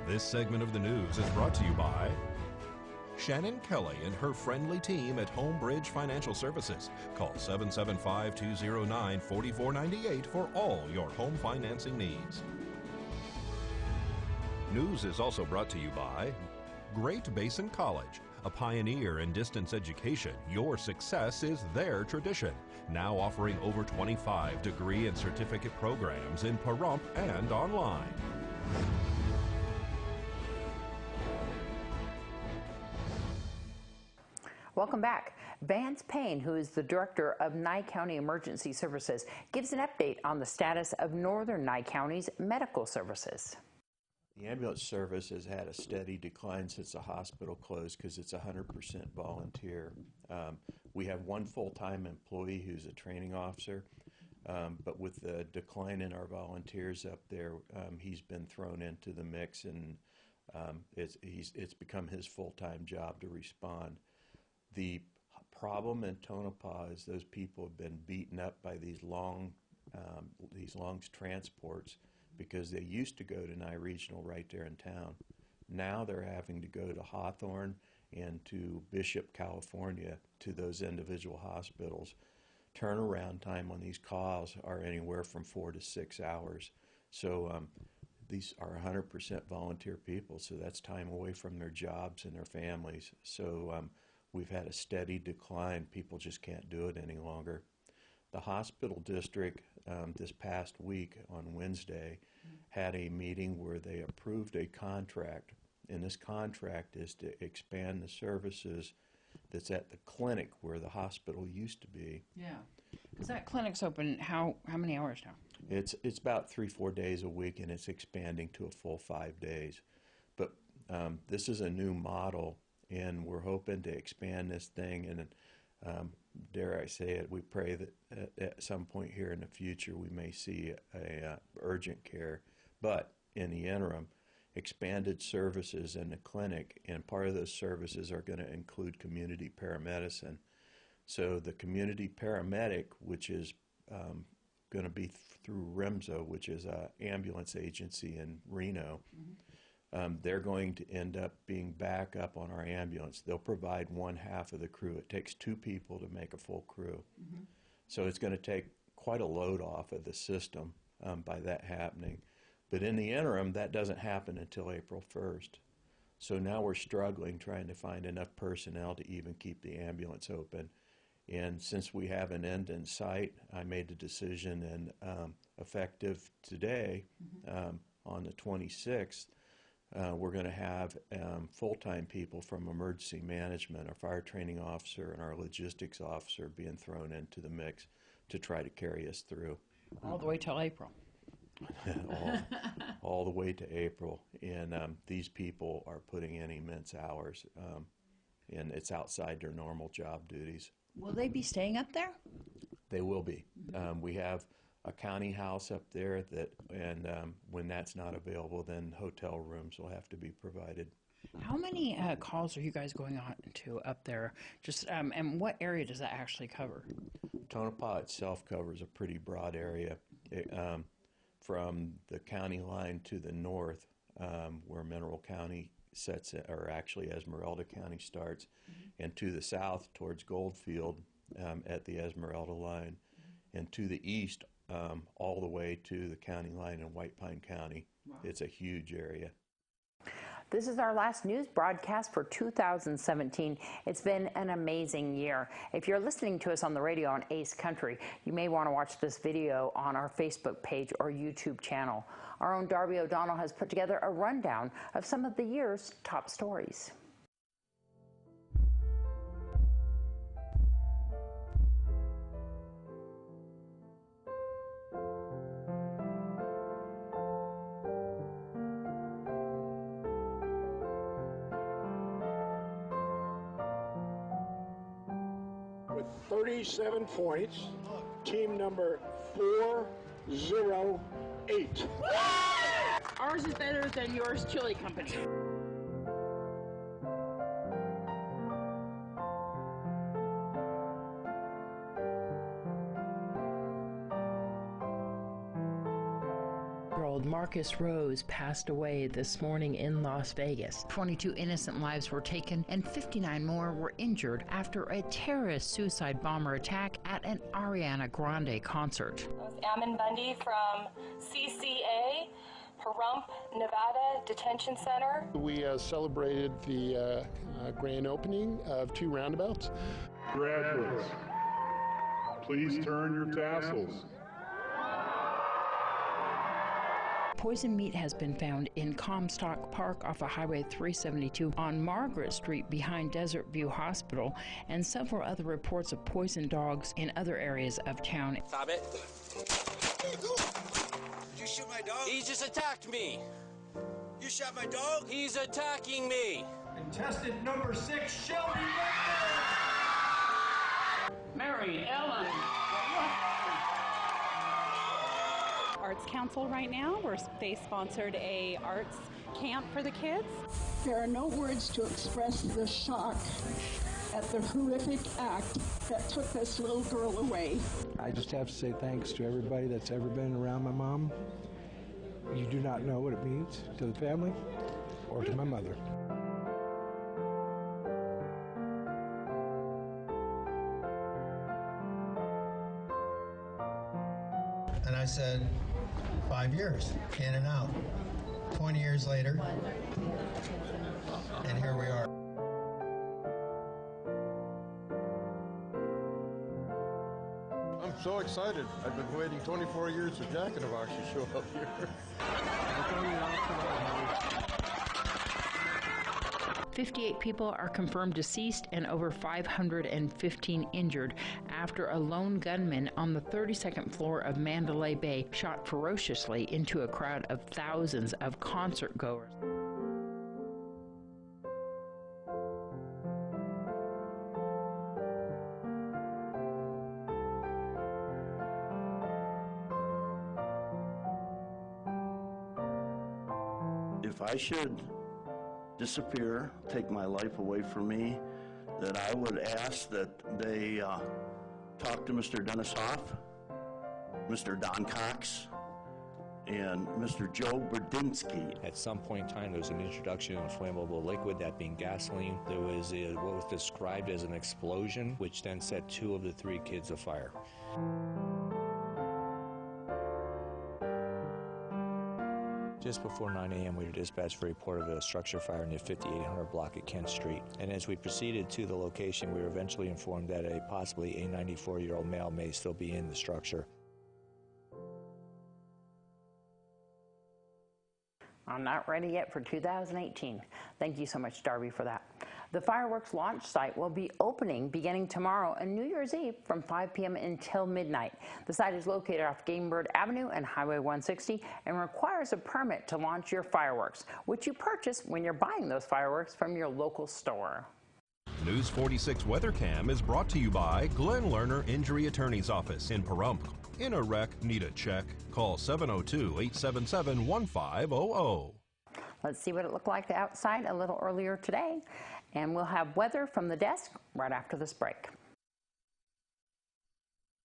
This segment of the news is brought to you by Shannon Kelly and her friendly team at Homebridge Financial Services. Call 775-209-4498 for all your home financing needs. News is also brought to you by Great Basin College, a pioneer in distance education. Your success is their tradition. Now offering over 25 degree and certificate programs in Pahrump and online. Welcome back. Vance Payne, who is the director of Nye County Emergency Services, gives an update on the status of Northern Nye County's medical services. The ambulance service has had a steady decline since the hospital closed because it's 100% volunteer. We have one full-time employee who's a training officer, but with the decline in our volunteers up there, he's been thrown into the mix, and it's become his full-time job to respond. The problem in Tonopah is those people have been beaten up by these long transports, because they used to go to Nye Regional right there in town. Now they're having to go to Hawthorne and to Bishop, California, to those individual hospitals. Turnaround time on these calls are anywhere from 4 to 6 hours. So these are 100% volunteer people, so that's time away from their jobs and their families. So we've had a steady decline. People just can't do it any longer. The hospital district this past week on Wednesday had a meeting where they approved a contract, and this contract is to expand the services that's at the clinic where the hospital used to be. Yeah, because that clinic's open how many hours now? It's about 3-4 days a week, and it's expanding to a full 5 days. But this is a new model, and we're hoping to expand this thing, and dare I say it, we pray that at some point here in the future we may see a urgent care. But in the interim, expanded services in the clinic, and part of those services are going to include community paramedicine. So the community paramedic, which is going to be through RIMSA, which is an ambulance agency in Reno, they're going to end up being back up on our ambulance. They'll provide one half of the crew. It takes 2 people to make a full crew. So it's going to take quite a load off of the system by that happening. But in the interim, that doesn't happen until April 1st. So now we're struggling trying to find enough personnel to even keep the ambulance open. And since we have an end in sight, I made the decision, and effective today, on the 26th, we're going to have full-time people from emergency management, our fire training officer and our logistics officer, being thrown into the mix to try to carry us through. All the way till April. all the way to April. And these people are putting in immense hours, and it's outside their normal job duties. Will they be staying up there? They will be. We have a county house up there and when that's not available, then hotel rooms will have to be provided. How many calls are you guys going on to up there? Just and what area does that actually cover? Tonopah itself covers a pretty broad area. From the county line to the north, where Mineral County sets, or actually Esmeralda County starts, and to the south towards Goldfield at the Esmeralda line, and to the east all the way to the county line in White Pine County. Wow. It's a huge area. This is our last news broadcast for 2017. It's been an amazing year. If you're listening to us on the radio on Ace Country, you may want to watch this video on our Facebook page or YouTube channel. Our own Darby O'Donnell has put together a rundown of some of the year's top stories. With 37 points, team number 408. Ours is better than yours, Chili Company. 22-year-old Marcus Rose passed away this morning in Las Vegas. 22 innocent lives were taken and 59 more were injured after a terrorist suicide bomber attack at an Ariana Grande concert. I was Ammon Bundy from CCA, Pahrump, Nevada Detention Center. We celebrated the grand opening of 2 roundabouts. Graduates, please turn your tassels. Poison meat has been found in Comstock Park off of Highway 372 on Margaret Street behind Desert View Hospital, and several other reports of poisoned dogs in other areas of town. Stop it. Did you shoot my dog? He just attacked me. You shot my dog? He's attacking me. Contestant number 6, Shelby Mary Ellen. Arts Council right now, where they sponsored a arts camp for the kids. There are no words to express the shock at the horrific act that took this little girl away. I just have to say thanks to everybody that's ever been around my mom. You do not know what it means to the family or to my mother. And I said, 5 years, in and out. 20 years later, and here we are. I'm so excited. I've been waiting 24 years for Jack to actually show up here. 58 people are confirmed deceased and over 515 injured after a lone gunman on the 32nd floor of Mandalay Bay shot ferociously into a crowd of thousands of concert goers. If I should disappear, take my life away from me, that I would ask that they talk to Mr. Dennis Hoff, Mr. Don Cox, and Mr. Joe Berdinsky. At some point in time, there was an introduction of flammable liquid, that being gasoline. There was what was described as an explosion, which then set 2 of the 3 kids afire. Just before 9 a.m., we were dispatched for a report of a structure fire near 5800 block at Kent Street. And as we proceeded to the location, we were eventually informed that possibly a 94-year-old male may still be in the structure. I'm not ready yet for 2018. Thank you so much, Darby, for that. The fireworks launch site will be opening beginning tomorrow and New Year's Eve from 5 p.m. until midnight. The site is located off Gamebird Avenue and Highway 160 and requires a permit to launch your fireworks, which you purchase when you're buying those fireworks from your local store. News 46 Weather Cam is brought to you by Glenn Lerner Injury Attorney's Office in Pahrump. In a wreck, need a check? Call 702-877-1500. Let's see what it looked like outside a little earlier today. And we'll have weather from the desk right after this break.